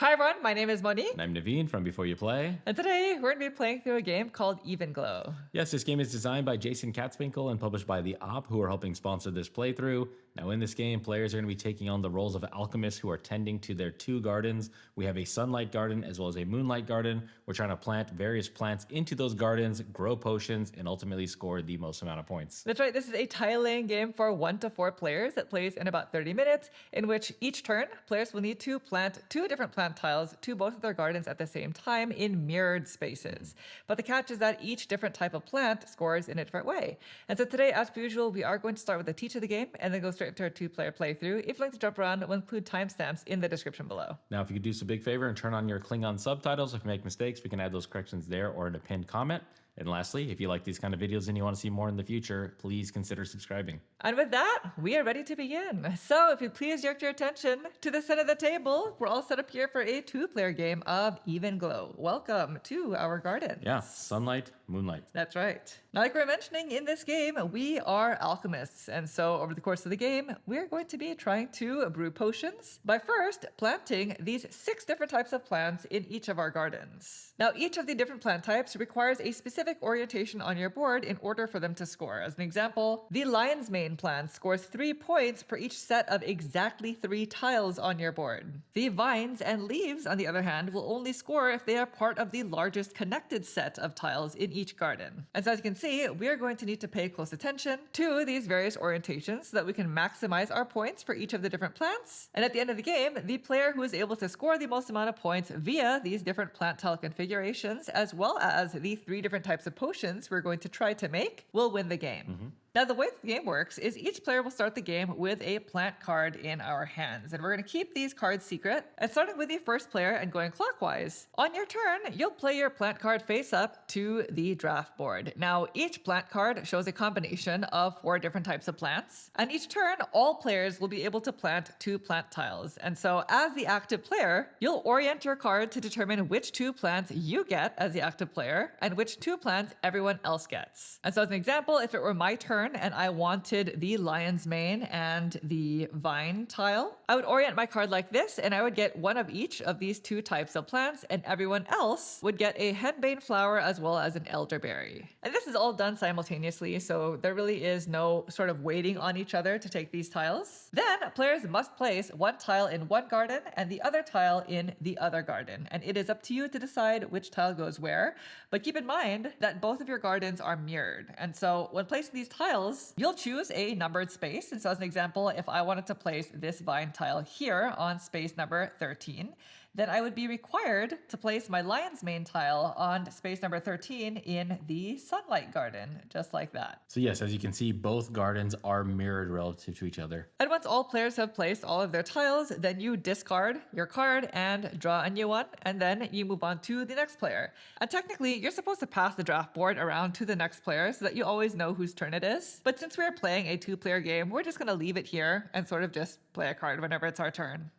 Hi everyone, my name is Monique, And I'm Naveen from Before You Play. and today we're going to be playing through a game called Evenglow. Yes, this game is designed by Jason Katzwinkel and published by The Op, who are helping sponsor this playthrough. Now, in this game, players are going to be taking on the roles of alchemists who are tending to their two gardens. We have a sunlight garden as well as a moonlight garden. We're trying to plant various plants into those gardens, grow potions, and ultimately score the most amount of points. That's right, this is a tile-laying game for 1 to 4 players that plays in about 30 minutes, in which each turn, players will need to plant 2 different plant tiles to both of their gardens at the same time in mirrored spaces. But the catch is that each different type of plant scores in a different way. And so today, as per usual, we are going to start with a teach of the game and then go straight into our 2-player playthrough. If you'd like to jump around, we'll include timestamps in the description below. Now, if you could do us a big favor and turn on your Klingon subtitles, if you make mistakes, we can add those corrections there or in a pinned comment. And lastly, if you like these kind of videos and you want to see more in the future, please consider subscribing. And with that, we are ready to begin. So if you please direct your attention to the center of the table, we're all set up here for a 2-player game of Evenglow. Welcome to our garden. Yeah, sunlight, moonlight. That's right. Now, like we were mentioning, in this game, we are alchemists. And so over the course of the game, we're going to be trying to brew potions by first planting these 6 different types of plants in each of our gardens. Now, each of the different plant types requires a specific orientation on your board in order for them to score. As an example, the lion's mane plant scores 3 points for each set of exactly 3 tiles on your board. The vines and leaves, on the other hand, will only score if they are part of the largest connected set of tiles in each garden. And so as you can see, we are going to need to pay close attention to these various orientations so that we can maximize our points for each of the different plants. And at the end of the game, the player who is able to score the most amount of points via these different plant tile configurations, as well as the 3 different types of potions we're going to try to make, will win the game. Now, the way the game works is each player will start the game with a plant card in our hands, and we're going to keep these cards secret. And starting with the first player and going clockwise, on your turn, you'll play your plant card face up to the draft board. Now, each plant card shows a combination of 4 different types of plants, and each turn, all players will be able to plant 2 plant tiles. And so, as the active player, you'll orient your card to determine which 2 plants you get as the active player, and which 2 plants everyone else gets. And so, as an example, if it were my turn and I wanted the lion's mane and the vine tile, I would orient my card like this, and I would get one of each of these 2 types of plants, and everyone else would get a henbane flower as well as an elderberry. And this is all done simultaneously, so there really is no sort of waiting on each other to take these tiles. Then players must place 1 tile in one garden and the other tile in the other garden, and it is up to you to decide which tile goes where. But keep in mind that both of your gardens are mirrored, and so when placing these tiles, you'll choose a numbered space. And so as an example, if I wanted to place this vine tile here on space number 13, then I would be required to place my lion's mane tile on space number 13 in the sunlight garden, just like that. So yes, as you can see, both gardens are mirrored relative to each other. And once all players have placed all of their tiles, then you discard your card and draw a new one, and then you move on to the next player. And technically, you're supposed to pass the draft board around to the next player so that you always know whose turn it is. But since we're playing a 2-player game, we're just going to leave it here and sort of just play a card whenever it's our turn.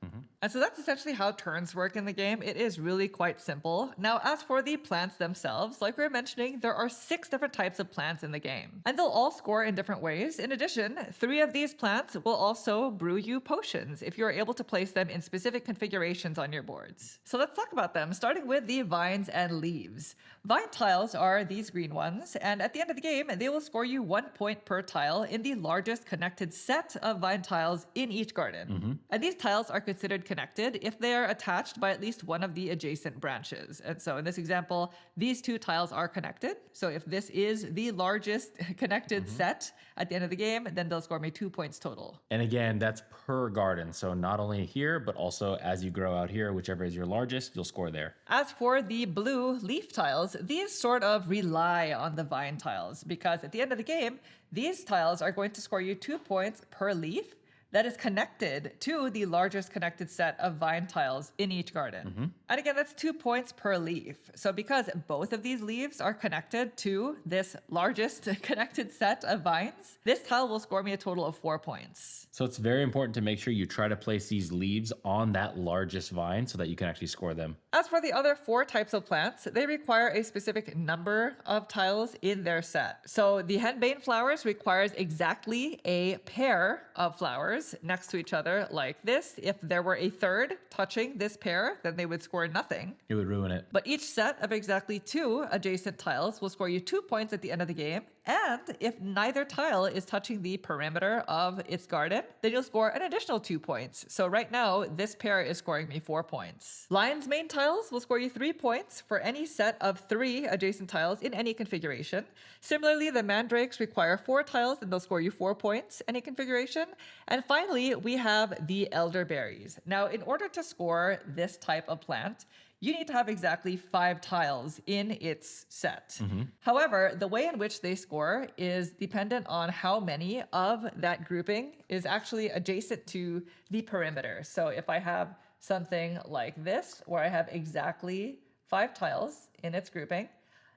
And so that's essentially how turns work in the game. It is really quite simple. Now, as for the plants themselves, like we were mentioning, there are 6 different types of plants in the game, and they'll all score in different ways. In addition, 3 of these plants will also brew you potions if you're able to place them in specific configurations on your boards. So let's talk about them, starting with the vines and leaves. Vine tiles are these green ones, and at the end of the game, they will score you 1 point per tile in the largest connected set of vine tiles in each garden. And these tiles are considered connected if they are attached by at least one of the adjacent branches. And so in this example, these 2 tiles are connected. So if this is the largest connected set at the end of the game, then they'll score me 2 points total. And again, that's per garden. So not only here, but also as you grow out here, whichever is your largest, you'll score there. As for the blue leaf tiles, these sort of rely on the vine tiles because at the end of the game, these tiles are going to score you 2 points per leaf that is connected to the largest connected set of vine tiles in each garden. And again, that's 2 points per leaf. So because both of these leaves are connected to this largest connected set of vines, this tile will score me a total of 4 points. So it's very important to make sure you try to place these leaves on that largest vine so that you can actually score them. As for the other 4 types of plants, they require a specific number of tiles in their set. So the henbane flowers requires exactly a pair of flowers. pairs next to each other like this. If there were a third touching this pair, then they would score nothing. It would ruin it. But each set of exactly 2 adjacent tiles will score you 2 points at the end of the game. And if neither tile is touching the perimeter of its garden, then you'll score an additional 2 points. So right now, this pair is scoring me 4 points. Lion's Mane tiles will score you 3 points for any set of 3 adjacent tiles in any configuration. Similarly, the Mandrakes require 4 tiles, and they'll score you 4 points any configuration. And finally, we have the Elderberries. Now, in order to score this type of plant, you need to have exactly 5 tiles in its set. However, the way in which they score is dependent on how many of that grouping is actually adjacent to the perimeter. So if I have something like this, where I have exactly 5 tiles in its grouping,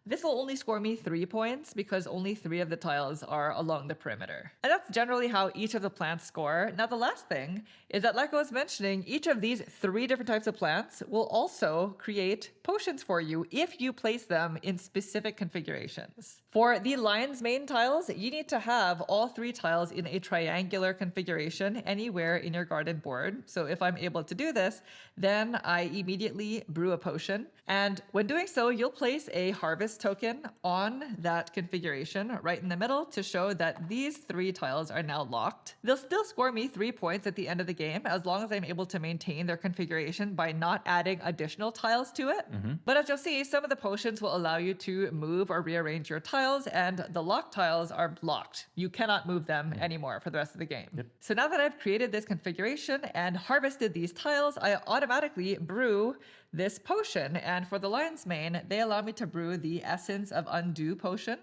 this will only score me 3 points because only 3 of the tiles are along the perimeter. And that's generally how each of the plants score. Now, the last thing is that, like I was mentioning, each of these 3 different types of plants will also create potions for you if you place them in specific configurations. For the Lion's Mane tiles, you need to have all 3 tiles in a triangular configuration anywhere in your garden board. So if I'm able to do this, then I immediately brew a potion. And when doing so, you'll place a harvest token on that configuration right in the middle to show that these 3 tiles are now locked. They'll still score me 3 points at the end of the game as long as I'm able to maintain their configuration by not adding additional tiles to it. But as you'll see, some of the potions will allow you to move or rearrange your tiles, and the locked tiles are blocked. You cannot move them anymore for the rest of the game. So now that I've created this configuration and harvested these tiles, I automatically brew this potion. And for the Lion's Mane, they allow me to brew the Essence of Undo potion,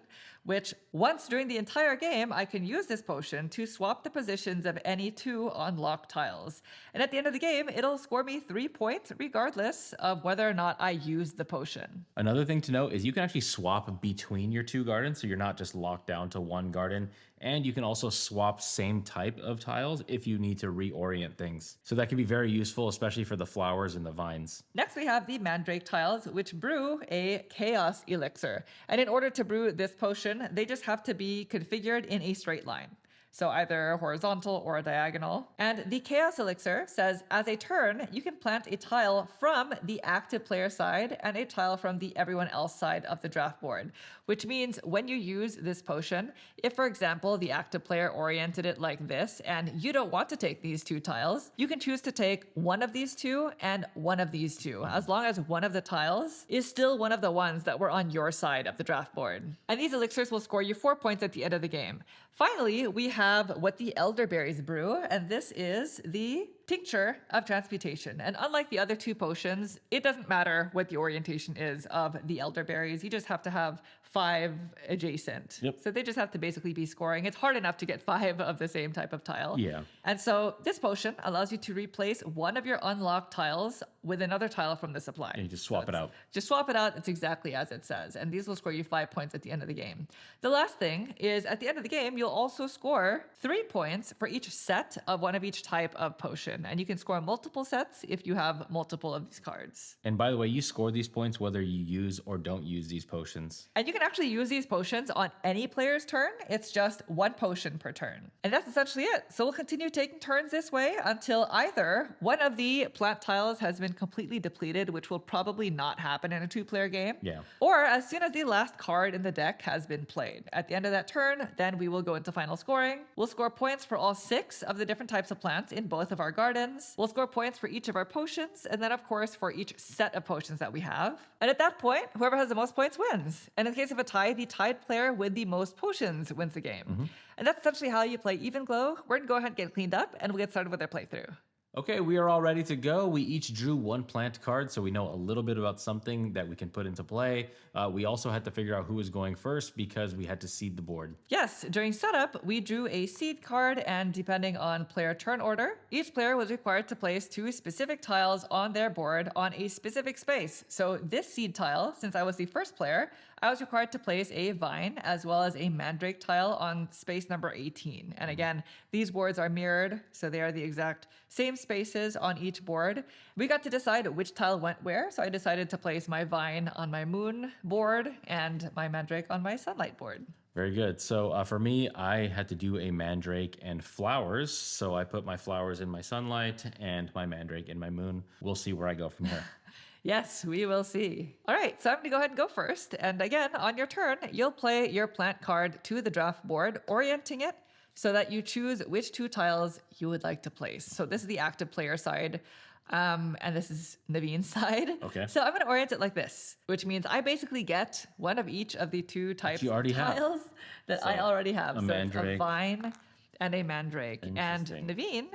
which once during the entire game, I can use this potion to swap the positions of any 2 unlocked tiles. And at the end of the game, it'll score me 3 points regardless of whether or not I use the potion. Another thing to note is you can actually swap between your 2 gardens, so you're not just locked down to one garden. And you can also swap same type of tiles if you need to reorient things. So that can be very useful, especially for the flowers and the vines. Next, we have the Mandrake tiles, which brew a Chaos Elixir. And in order to brew this potion, they just have to be configured in a straight line. So either horizontal or diagonal. And the Chaos Elixir says, as a turn, you can plant a tile from the active player side and a tile from the everyone else side of the draft board, which means when you use this potion, if, for example, the active player oriented it like this and you don't want to take these 2 tiles, you can choose to take one of these 2 and one of these 2, as long as one of the tiles is still one of the ones that were on your side of the draft board. And these elixirs will score you 4 points at the end of the game. Finally, we have what the Elderberries brew, and this is the Tincture of Transmutation. And unlike the other 2 potions, it doesn't matter what the orientation is of the Elderberries. You just have to have 5 adjacent. So they just have to basically be scoring. It's hard enough to get 5 of the same type of tile. And so this potion allows you to replace one of your unlocked tiles with another tile from the supply. You just swap it out. Just swap it out. It's exactly as it says. And these will score you 5 points at the end of the game. The last thing is at the end of the game, you'll also score 3 points for each set of one of each type of potion. And you can score multiple sets if you have multiple of these cards. And by the way, you score these points whether you use or don't use these potions. And you can actually use these potions on any player's turn. It's just 1 potion per turn. And that's essentially it. So we'll continue taking turns this way until either one of the plant tiles has been completely depleted, which will probably not happen in a 2-player game. Or as soon as the last card in the deck has been played. At the end of that turn, then we will go into final scoring. We'll score points for all 6 of the different types of plants in both of our gardens. We'll score points for each of our potions, and then of course for each set of potions that we have. And at that point, whoever has the most points wins. And in case of a tie, the tied player with the most potions wins the game. And that's essentially how you play Evenglow. We're gonna go ahead and get cleaned up, and we'll get started with our playthrough. Okay, we are all ready to go. We each drew 1 plant card, so we know a little bit about something that we can put into play. We also had to figure out who was going first because we had to seed the board. Yes, during setup, we drew a seed card, and depending on player turn order, each player was required to place 2 specific tiles on their board on a specific space. So this seed tile, since I was the first player, I was required to place a vine as well as a mandrake tile on space number 18. And again, these boards are mirrored, so they are the exact same spaces on each board. We got to decide which tile went where, so I decided to place my vine on my moon board and my mandrake on my sunlight board. Very good. So for me, I had to do a mandrake and flowers. So I put my flowers in my sunlight and my mandrake in my moon. We'll see where I go from here. Yes, we will see. All right, so I'm going to go ahead and go first. And again, on your turn, you'll play your plant card to the draft board, orienting it so that you choose which 2 tiles you would like to place. So this is the active player side. And this is Naveen's side. Okay. So I'm going to orient it like this, which means I basically get one of each of the 2 types you of already have. tiles that I already have. A So it's a mandrake. vine and a mandrake. And Interesting. Naveen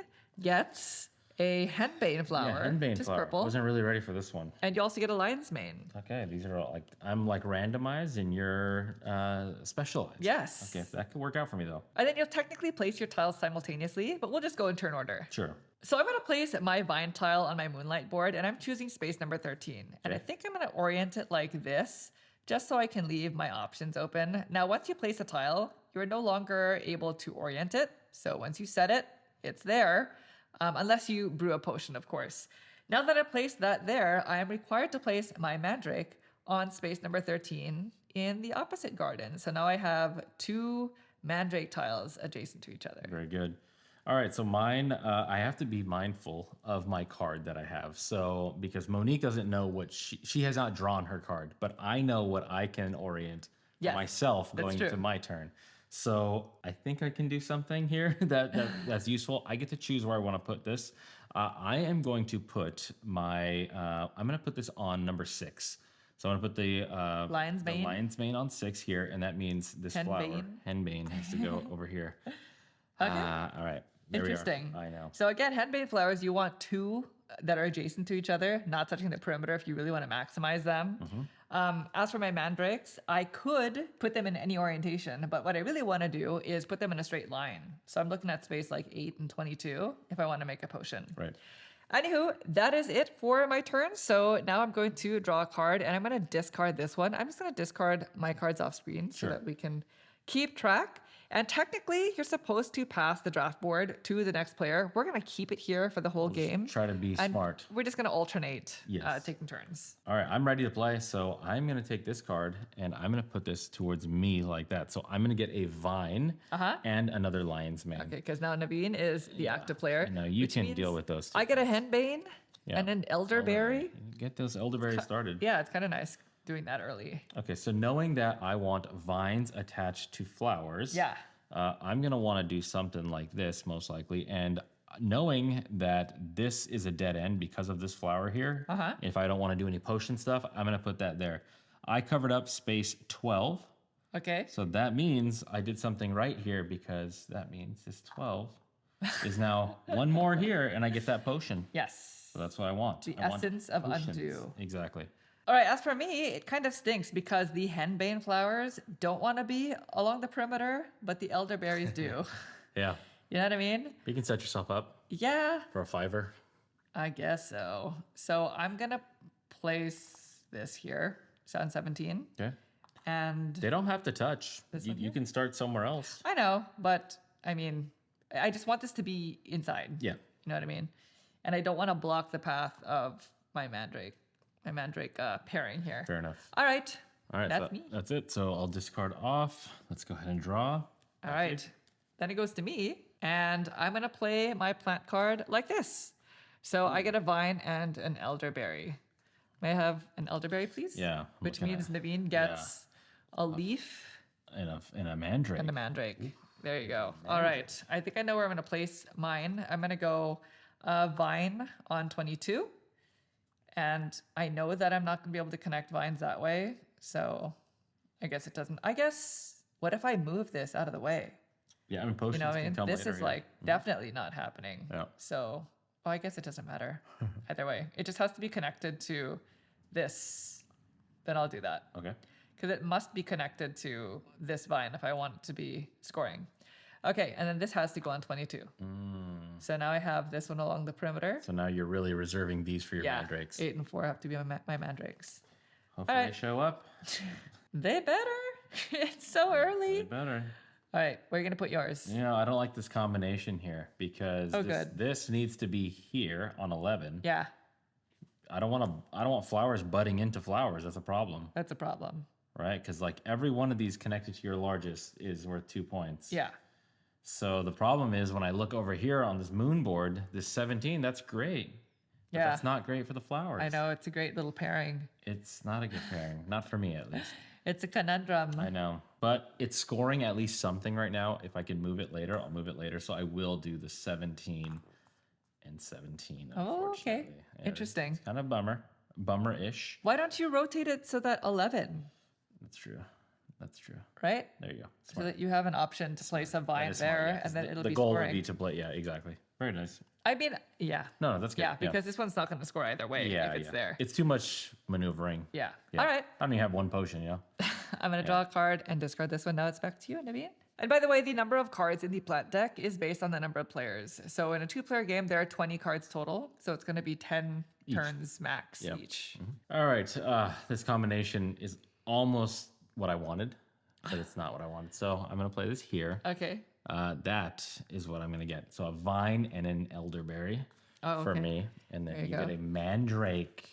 gets a henbane flower, Yeah, henbane which is flower. purple. Wasn't really ready for this one. And you also get a lion's mane. Okay, these are all like I'm like randomized and you're specialized. Yes. Okay, that could work out for me though. And then you'll technically place your tiles simultaneously, but we'll just go in turn order. Sure. So I'm going to place my vine tile on my moonlight board, and I'm choosing space number 13. And I think I'm going to orient it like this, just so I can leave my options open. Now, once you place a tile, you're no longer able to orient it. So once you set it, it's there, unless you brew a potion, of course. Now that I've placed that there, I am required to place my mandrake on space number 13 in the opposite garden. So now I have 2 mandrake tiles adjacent to each other. Very good. All right, so mine, I have to be mindful of my card that I have. So, because Monique doesn't know what she has not drawn her card, but I know what I can orient Yes, myself that's going true. into my turn. So I think I can do something here that's useful. I get to choose where I want to put this. I am going to put my, I'm going to put this on number 6. So I'm going to put the Lion's mane. lion's mane on 6 here, and that means this flower, Henbane. henbane, has to go over here. Okay. All right. There we are. Interesting. I know. So again, henbane flowers, you want 2 that are adjacent to each other, not touching the perimeter if you really want to maximize them. As for my mandrakes, I could put them in any orientation, but what I really want to do is put them in a straight line. So I'm looking at space like 8 and 22 if I want to make a potion. Right. Anywho, that is it for my turn. So now I'm going to draw a card and I'm going to discard this one. I'm just going to discard my cards off screen so Sure. that we can keep track. And technically, you're supposed to pass the draft board to the next player. We're going to keep it here for the whole game. Try to be And smart. we're just going to alternate Yes. taking turns. All right, I'm ready to play. So I'm going to take this card and I'm going to put this towards me like that. So I'm going to get a vine and another lion's mane. Okay, because now Naveen is the active player. No, you which can means deal with those two. I get a henbane Yeah. and an elderberry. Get those elderberries started. Yeah, it's kind of nice doing that early. Okay, so knowing that I want vines attached to flowers, Yeah. I'm going to want to do something like this most likely. And knowing that this is a dead end because of this flower here, if I don't want to do any potion stuff, I'm going to put that there. I covered up space 12. Okay. So that means I did something right here because that means this 12 is now one more here and I get that potion. Yes. So that's what I want. The I want essence of potions. undo. Exactly. All right, as for me, it kind of stinks because the henbane flowers don't want to be along the perimeter, but the elderberries do. Yeah. You know what I mean? You can set yourself up Yeah, for a $5. I guess so. So I'm going to place this here, so on 17. Okay. And They don't have to touch. This You, one you here? can start somewhere else. I know, but I mean, I just want this to be inside. Yeah. You know what I mean? And I don't want to block the path of my mandrake pairing here. Fair enough. All right. All right. That's so me. That's it. So I'll discard off. Let's go ahead and draw. All right. Then it goes to me, and I'm going to play my plant card like this. So I get a vine and an elderberry. May I have an elderberry, please? Yeah, I'm Which looking means at- Naveen gets a leaf And a mandrake. and a mandrake. There you go. All right. I think I know where I'm going to place mine. I'm going to go vine on 22. And I know that I'm not going to be able to connect vines that way. So I guess it doesn't. I guess, what if I move this out of the way? Yeah, I mean, potions You know what I can mean? come This later, is yeah. like definitely not happening. Yeah. So, well, I guess it doesn't matter either way. It just has to be connected to this. Then I'll do that. Okay. Because it must be connected to this vine if I want it to be scoring. Okay, and then this has to go on 22. So now I have this one along the perimeter. So now you're really reserving these for your Yeah, mandrakes. 8 and 4 have to be my mandrakes. Hopefully All they right. show up. They better. It's so They early. better. All right, where are you going to put yours? You know, I don't like this combination here because Oh, this, good. this needs to be here on 11. Yeah, I don't want flowers butting into flowers. That's a problem. that's a problem. right? Because like every one of these connected to your largest is worth 2 points. Yeah. So the problem is when I look over here on this moon board, this 17, that's great. But Yeah. that's not great for the flowers. I know, it's a great little pairing. It's not a good pairing. Not for me, at least. It's a conundrum. I know. But it's scoring at least something right now. If I can move it later, I'll move it later. So I will do the 17 and 17, Oh, okay. unfortunately. Yeah, Interesting. It's kind of bummer-ish. Why don't you rotate it so that 11, That's true. That's true. right? There you go. So that you have an option to place a vine That is smart, there, yeah, 'cause and then it'll the be goal scoring. would be to play. Yeah, exactly. Very nice. I mean, yeah. No, that's good. Yeah, because this one's not going to score either way if it's there. It's too much maneuvering. Yeah. Yeah. All right. I don't even have one potion, you know? I'm going to draw a card and discard this one. Now it's back to you, Naveen. And by the way, the number of cards in the plant deck is based on the number of players. So in a 2-player game, there are 20 cards total. So it's going to be 10 turns max Yep. each. All right. This combination is almost what I wanted, but it's not what I wanted. So I'm going to play this here. Okay. That is what I'm going to get. So a vine and an elderberry for okay. me. And then There you you get go. a mandrake.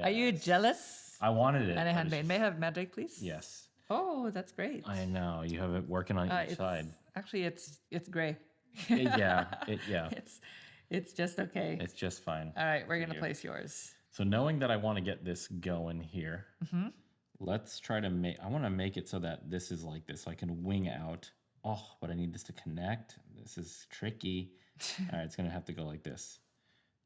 Are you jealous? I wanted it. And a but it's handmaid. May I have magic, please? Yes. Oh, that's great. I know. You have it working on each It's, side. actually, it's gray. Yeah. It's just okay. It's just fine. All right, we're gonna you. place yours. So knowing that I want to get this going here, let's try to make, I want to make it so that this is like this, so I can wing out. Oh, but I need this to connect. This is tricky. All right, it's going to have to go like this.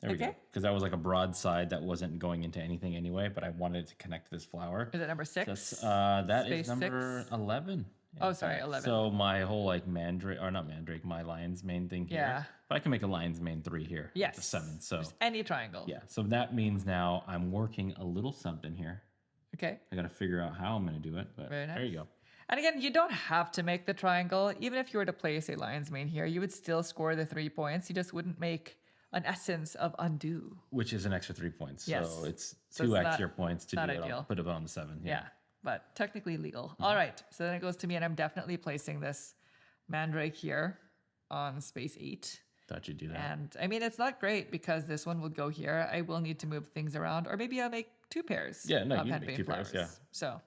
There we go. Okay. Because that was like a broad side that wasn't going into anything anyway, but I wanted it to connect to this flower. Is it number 6? That is Space number 6? 11. Oh, sorry, 11. So my whole like mandrake, or not mandrake, my lion's mane thing here. Yeah. But I can make a lion's mane 3 here. Yes. It's a 7. So Just any triangle. yeah. So that means now I'm working a little something here. Okay. I got to figure out how I'm going to do it, but Very there you nice. go. And again, you don't have to make the triangle. Even if you were to place a lion's mane here, you would still score the 3 points. You just wouldn't make an essence of undo. Which is an extra 3 points. Yes. So it's So 2 it's extra points to do not it. ideal. I'll put it on the 7. Yeah. But technically legal. All right. So then it goes to me, and I'm definitely placing this mandrake here on space 8. Thought you'd do that. And I mean, it's not great because this one would go here. I will need to move things around, or maybe I'll make 2 pairs. Yeah, no, of you can make handmade 2 pairs, flowers. yeah. So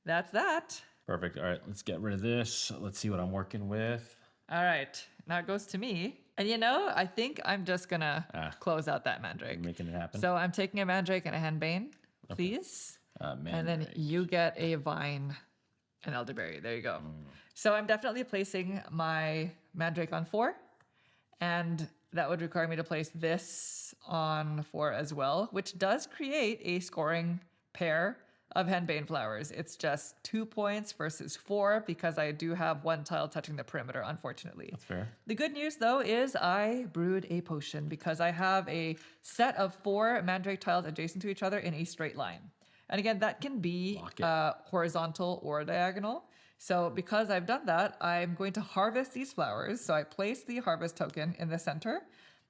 that's that. Perfect. All right, let's get rid of this. Let's see what I'm working with. All right. Now it goes to me. And you know, I think I'm just going to close out that mandrake. Making it happen. So I'm taking a mandrake and a henbane, please. And then you get a vine and elderberry. There you go. So I'm definitely placing my mandrake on 4. And that would require me to place this on 4 as well, which does create a scoring pair of henbane flowers. It's just 2 points versus 4 because I do have 1 tile touching the perimeter, unfortunately. That's fair. The good news, though, is I brewed a potion because I have a set of 4 mandrake tiles adjacent to each other in a straight line. And again, that can be horizontal or diagonal. So because I've done that, I'm going to harvest these flowers. So I place the harvest token in the center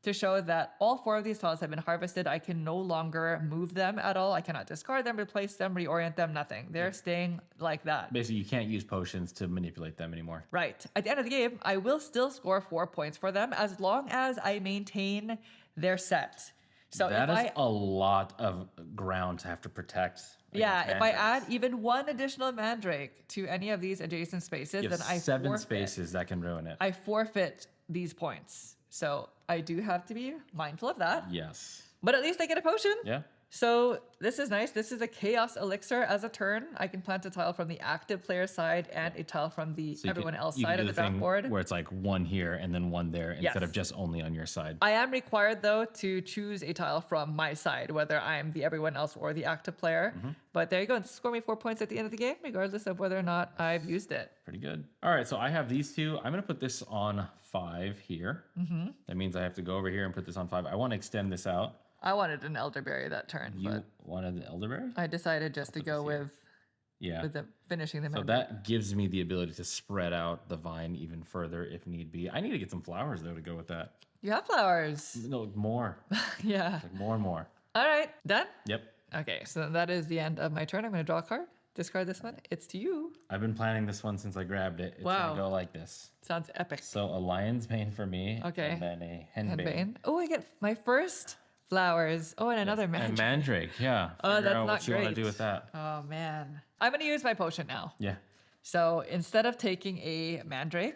to show that all 4 of these tiles have been harvested. I can no longer move them at all. I cannot discard them, replace them, reorient them, nothing. They're staying like that. Basically, you can't use potions to manipulate them anymore. Right. At the end of the game, I will still score 4 points for them as long as I maintain their set. So That if is I a lot of ground to have to protect. yeah, against if I mandrakes. add even 1 additional mandrake to any of these adjacent spaces, You have then I 7 forfeit. spaces that can ruin it. I forfeit these points. So I do have to be mindful of that. Yes. But at least I get a potion. Yeah. So this is nice. This is a chaos elixir as a turn. I can plant a tile from the active player side and a tile from the So you everyone can- else you can side do of the draft thing board. where it's like 1 here and then 1 there instead of Yes. just only on your side. I am required, though, to choose a tile from my side, whether I'm the everyone else or the active player. But there you go. Score me 4 points at the end of the game, regardless of whether or not I've used it. Pretty good. All right, so I have these 2. I'm going to put this on 5 here. That means I have to go over here and put this on 5. I want to extend this out. I wanted an elderberry that turn, You but wanted the elderberry? I decided just to go with Yeah. the finishing the So mandrake. that gives me the ability to spread out the vine even further if need be. I need to get some flowers, though, to go with that. You have flowers. No, more. Yeah. Like more and more. All right. Done? Yep. Okay. So that is the end of my turn. I'm going to draw a card. Discard this one. It's to you. I've been planning this one since I grabbed it. It's Wow. going to go like this. Sounds epic. So a lion's mane for me. Okay. And then a henbane. Henbane. Oh, I get my first flowers. Oh, and another And mandrake. mandrake, yeah. Oh, Figure that's out not what you want to great. do with that. Oh man. I'm gonna use my potion now. Yeah. So instead of taking a mandrake,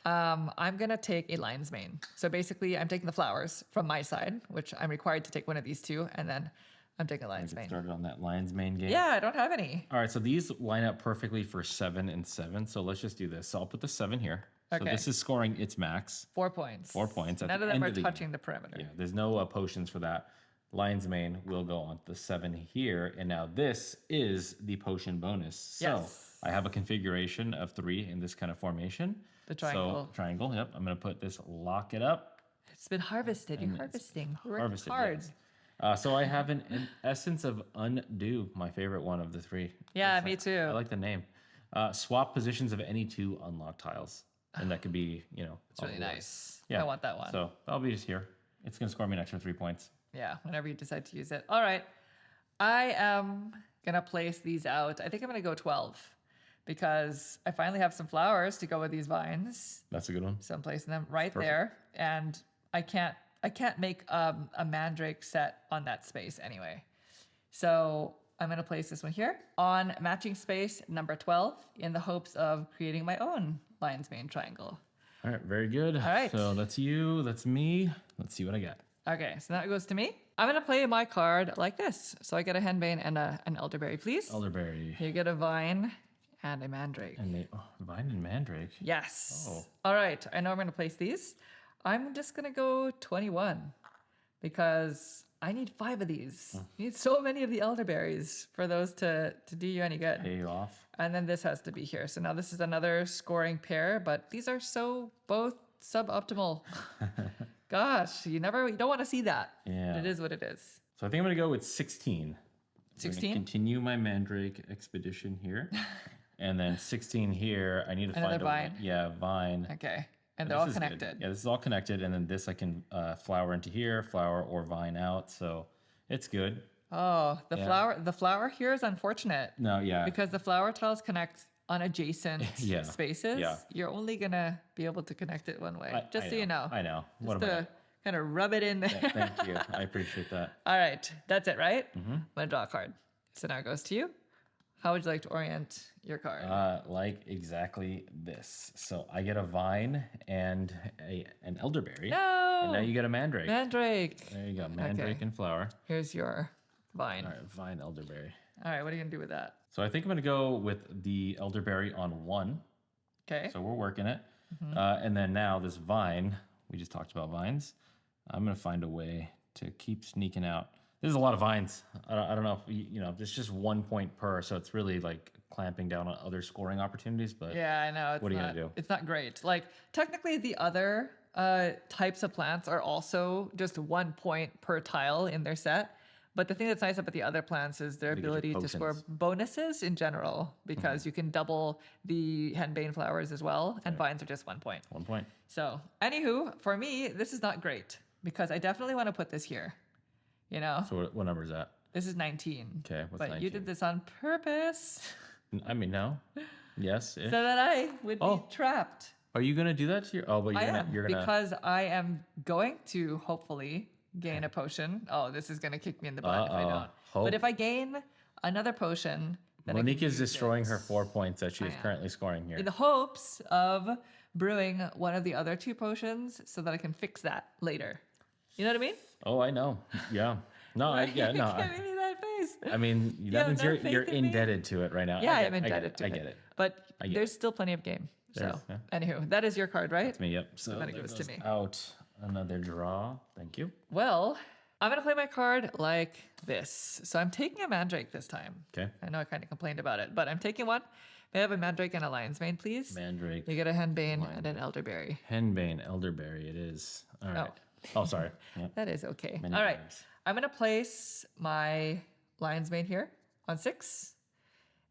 I'm gonna take a lion's mane. So basically, I'm taking the flowers from my side, which I'm required to take one of these two, and then I'm taking a lion's Get mane. started on that lion's mane game. Yeah, I don't have any. All right, so these line up perfectly for 7 and 7. So let's just do this. So I'll put the 7 here. So Okay. this is scoring its max. 4 points. 4 points. At None the of them end are of the touching the perimeter. Yeah, there's no potions for that. Lion's mane will go on the 7 here. And now this is the potion bonus. So Yes. I have a configuration of 3 in this kind of formation. The triangle. So triangle, yep. I'm going to put this, lock it up. It's been harvested. You're it's harvesting. Work Harvested, hard. yes. So I have an essence of undo, my favorite one of the 3. Yeah, me too. I like the name. Swap positions of any 2 unlocked tiles. And that could be, It's really nice. Yeah. I want that one. So I'll be just here. It's going to score me an extra 3 points. Yeah, whenever you decide to use it. All right. I am going to place these out. I think I'm going to go 12 because I finally have some flowers to go with these vines. That's a good one. So I'm placing them right there. And I can't make a mandrake set on that space anyway. So I'm going to place this one here on matching space number 12 in the hopes of creating my own lion's mane triangle. All right, very good. All right. So that's you, that's me. Let's see what I got. Okay, so now it goes to me. I'm going to play my card like this. So I get a henbane and an elderberry, please. Elderberry. You get a vine and a mandrake. And vine and mandrake. Yes. Oh. All right, I know I'm going to place these. I'm just going to go 21 because I need 5 of these. You need so many of the elderberries for those to do you any good. Pay off. And then this has to be here. So now this is another scoring pair, but these are so both suboptimal. Gosh, you don't want to see that. Yeah. But it is what it is. So I think I'm going to go with 16. 16? Continue my mandrake expedition here. And then 16 here, I need to Another find vine? Yeah, vine. Okay. And This they're all is good. connected. Yeah, this is all connected. And then this I can flower into here, flower or vine out. So it's good. Oh, the flower here is unfortunate. No, yeah. Because the flower tiles connect on adjacent Yeah. spaces. Yeah. You're only gonna be able to connect it one way. Just so you know. I know. Just to kind of rub it in there. Thank you. I appreciate that. All right, that's it, right? I'm gonna draw a card. So now it goes to you. How would you like to orient your card? Like exactly this. So I get a vine and an elderberry. No! And now you get a mandrake. Mandrake. There you go. Mandrake Okay. and flower. Here's your vine. All right, vine elderberry. All right, what are you gonna do with that? So I think I'm going to go with the elderberry on 1. Okay. So we're working it. And then now this vine, we just talked about vines. I'm going to find a way to keep sneaking out. There's a lot of vines. I don't know if, there's just 1 point per. So it's really like clamping down on other scoring opportunities. But Yeah, I know. What are you gonna do? It's not great. Like technically, the other types of plants are also just 1 point per tile in their set. But the thing that's nice about the other plants is their get your ability to score potents. bonuses in general, because you can double the henbane flowers as well, and vines are just 1 point. 1 point. So, anywho, for me, this is not great because I definitely want to put this here. So what number is that? This is 19. Okay, what's But 19? you did this on purpose I mean, no. Yes. so that I would be trapped. Are you going to do that to your... Oh, but I am, you're gonna... because I am going to hopefully gain a potion. Oh, this is going to kick me in the butt if I don't. Hope. But if I gain another potion, then I Monique can is use destroying it her 4 points that she is am. currently scoring here. in the hopes of brewing one of the other 2 potions so that I can fix that later. You know what I mean? Oh, I know. Yeah. No, no. Give me that face. I mean, that have means no you're faith in me? indebted to it right now. Yeah, I I'm indebted to it. I get it. But get there's still plenty of game. So, There's- anywho, that is your card, right? It's me, yep. So then it there goes to me. Out another draw. Thank you. Well, I'm going to play my card like this. So I'm taking a mandrake this time. Okay. I know I kind of complained about it, but I'm taking one. May I have a mandrake and a lion's mane, please? Mandrake. You get a henbane and an elderberry. Henbane, elderberry. It is. All right. Oh, sorry. Yep. That is okay. Many All right. times. I'm going to place my lion's mane here on 6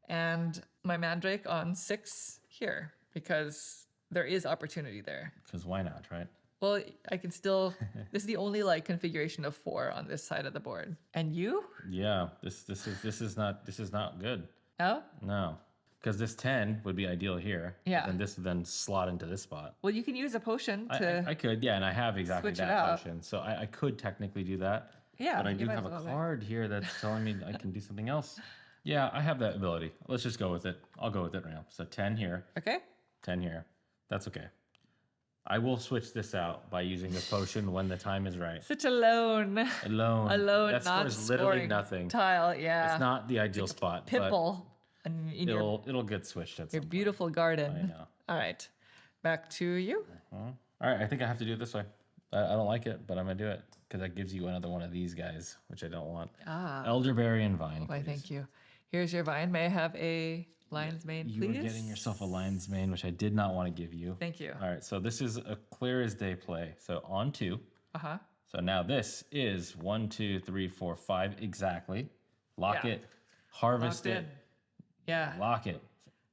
and my mandrake on 6 here because there is opportunity there. Because why not, right? Well, I can still, this is the only like configuration of 4 on this side of the board. And you? Yeah. This is not good. Oh? No. Because this 10 would be ideal here. Yeah. And this would then slot into this spot. Well, you can use a potion to. I could, yeah, and I have exactly switch it that out. potion. So I could technically do that. Yeah, But I you do might have as a well, right? card here that's telling me I can do something else. Yeah, I have that ability. Let's just go with it. I'll go with it right now. So 10 here, Okay. 10 here. That's okay. I will switch this out by using the potion when the time is right. Such a lone, Alone. a lone, That not scores literally scoring nothing. tile. Yeah. It's not the ideal spot, but Pimple in your it'll get switched at some point. beautiful garden. I know. All right. Back to you. All right, I think I have to do it this way. I don't like it, but I'm gonna do it because that gives you another one of these guys, which I don't want. Ah. Elderberry and vine. Why, please. thank you. Here's your vine. May I have a lion's mane, You please? were getting yourself a lion's mane, which I did not want to give you. Thank you. All right, so this is a clear as day play. So on 2. Uh-huh. So now this is 1, 2, 3, 4, 5 exactly. Lock Yeah. it, harvest Locked it, in. Yeah. lock it.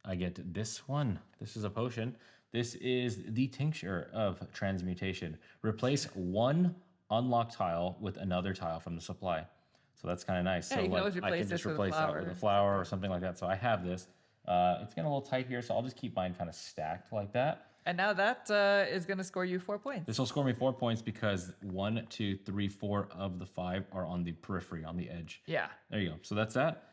I get this one. This is a potion. This is the tincture of transmutation. Replace one unlocked tile with another tile from the supply. So that's kind of nice. Yeah, so you can always I replace can this just with a replace that flower with a or flower or something like that. So I have this. It's getting a little tight here, so I'll just keep mine kind of stacked like that. And now that is going to score you 4 points. This will score me 4 points because 1, 2, 3, 4 of the 5 are on the periphery, on the edge. Yeah. There you go. So that's that.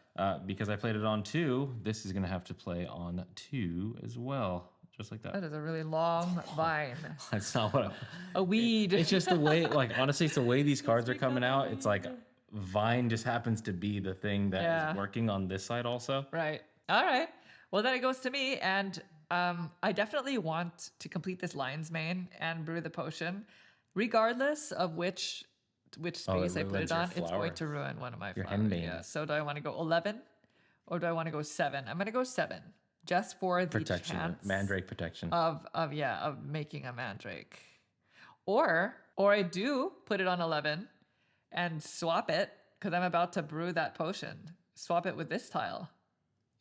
Because I played it on 2, this is going to have to play on 2 as well. Just like that. That is a really long vine. That's not what A weed. It's just the way, like, honestly, it's the way these cards are coming out. It's like vine just happens to be the thing that is working on this side also. Right. All right. Well, then it goes to me, and I definitely want to complete this lion's mane and brew the potion, regardless of which space I put ruins it your on. It's flower. going to ruin one of my Your flowers. henbane. Yeah. So do I want to go 11, or do I want to go 7? I'm going to go 7, just for the Protection, chance mandrake protection. of making a mandrake, or I do put it on 11 and swap it because I'm about to brew that potion. Swap it with this tile.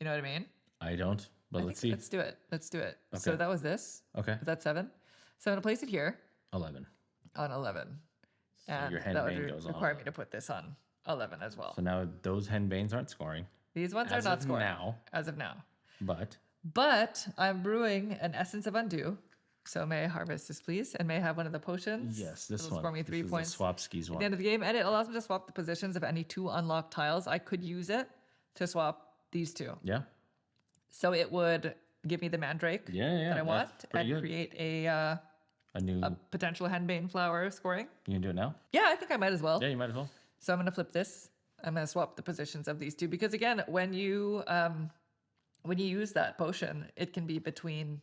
You know what I mean? I don't, but let's see. Let's do it. Let's do it. So Okay. that was this. Okay. Is that 7? So I'm gonna place it here 11. on 11, and your that would henbane goes on require me to put this on 11 as well. So now those henbanes aren't scoring. These ones as are not of scoring now. as of now. But I'm brewing an essence of undo. So may I harvest this, please, and may I have one of the potions? yes, this It'll one. score me 3 this is points. the swap skis At one. the end of the game, and it allows me to swap the positions of any 2 unlocked tiles. I could use it to swap these 2. Yeah. So it would give me the mandrake Yeah, that I want that's pretty and good. create A new. a potential henbane flower scoring. You can do it now? Yeah, I think I might as well. Yeah, you might as well. So I'm going to flip this. I'm going to swap the positions of these 2 because again, when you use that potion, it can be between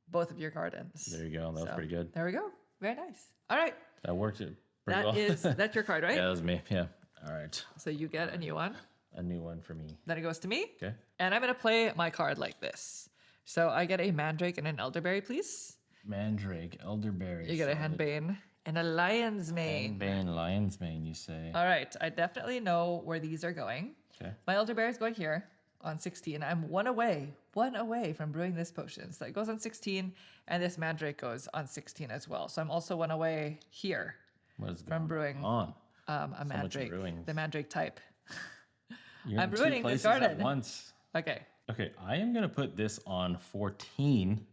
both of your gardens. There you go. That was So, pretty good. There we go. Very nice. All right. That worked pretty That well. is that's your card, right? Yeah, that was me. Yeah. All right. So you get a new one. A new one for me. Then it goes to me. Okay. And I'm going to play my card like this. So I get a mandrake and an elderberry, please. Mandrake, elderberry. You get a solid. henbane and a lion's mane. Henbane, lion's mane, you say. All right. I definitely know where these are going. Okay. My elderberry is going here on 16. I'm one away from brewing this potion. So it goes on 16, and this mandrake goes on 16 as well. So I'm also one away here What is from brewing on? a much mandrake, brewing. the mandrake type. You're I'm in two ruining this places at garden. once. Okay. Okay, I am gonna put this on 14.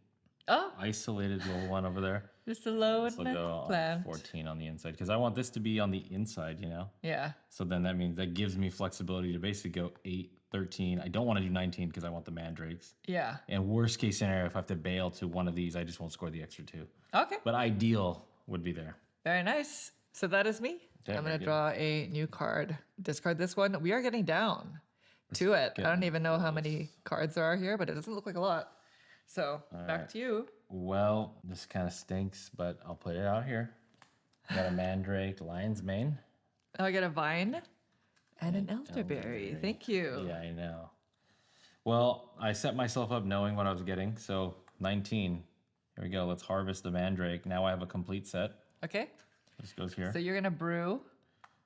Oh, Isolated little one over there. just a lone This will go on plant. 14 on the inside because I want this to be on the inside, you know. Yeah. So then that means that gives me flexibility to basically go 8, 13. I don't want to do 19 because I want the mandrakes. Yeah. And worst case scenario, if I have to bail to one of these, I just won't score the extra 2. Okay. But ideal would be there. Very nice. So that is me. Yeah, I'm very going to good. draw a new card. Discard this one. We are getting down to it. I don't getting even know how many cards there are here, but it doesn't look like a lot. So back to you. Well, this kind of stinks, but I'll put it out here. I got a mandrake, lion's mane. Oh, I get a vine and an elderberry. Thank you. Yeah, I know. Well, I set myself up knowing what I was getting. So 19. Here we go. Let's harvest the mandrake. Now I have a complete set. Okay. This goes here. So you're going to brew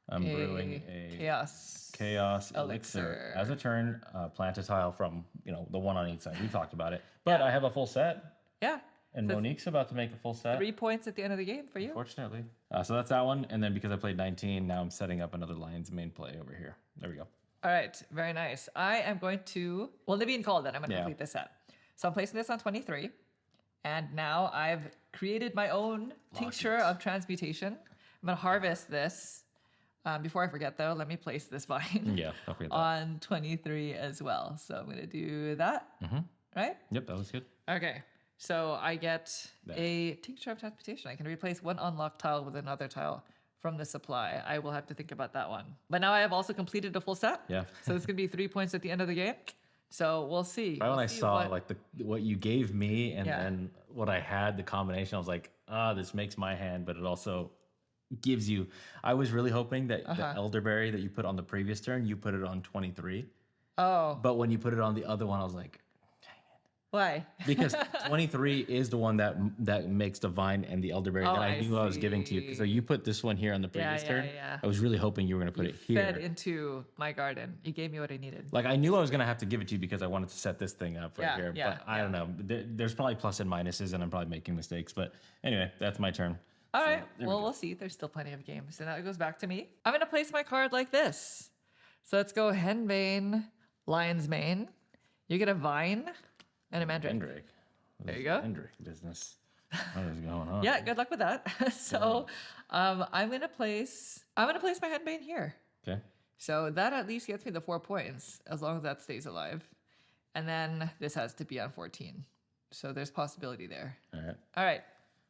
I'm brewing a chaos chaos elixir. elixir. As a turn, plant a tile from, the one on each side. We talked about it. But I have a full set. Yeah. And So Monique's about to make a full set. 3 points at the end of the game for you. Fortunately. So that's that one. And then because I played 19, now I'm setting up another lion's mane play over here. There we go. All right. Very nice. I am going to, well, Libyan call then. I'm going to Yeah. complete this set. So I'm placing this on 23. And now I've created my own tincture of transmutation. I'm going to harvest this Before I forget, though, let me place this vine Yeah, don't forget that. on 23 as well. So I'm going to do that, right? Yep, that was good. Okay. So I get There. a Tincture of Transportation. I can replace one unlocked tile with another tile from the supply. I will have to think about that one. But now I have also completed a full set. Yeah. So it's going to be 3 points at the end of the game. So we'll see. Right when We'll I see saw what you gave me and Yeah. then what I had, the combination, I was like, this makes my hand, but it also gives you. I was really hoping that the elderberry that you put on the previous turn, you put it on 23. Oh, But when you put it on the other one, I was like, why? because 23 is the one that makes the vine and the elderberry that I I knew I was giving to you. So see. you put this one here on the previous yeah, turn. yeah. I was really hoping you were going to put it here. Fed into my garden. You gave me what I needed. Like I knew I was going to have to give it to you because I wanted to set this thing up right Yeah, here. yeah, But I don't know. There's probably plus and minuses and I'm probably making mistakes. But anyway, that's my turn. All right. there we Well, go. we'll see. There's still plenty of games. So now it goes back to me. I'm going to place my card like this. So let's go Henbane, Lion's Mane. You get a Vine and a Mandrake. Mandrake. There you go. Mandrake business. What is going on? Yeah, good luck with that. So I'm going to place my Henbane here. Okay. So that at least gets me the 4 points as long as that stays alive. And then this has to be on 14. So there's possibility there. All right. All right.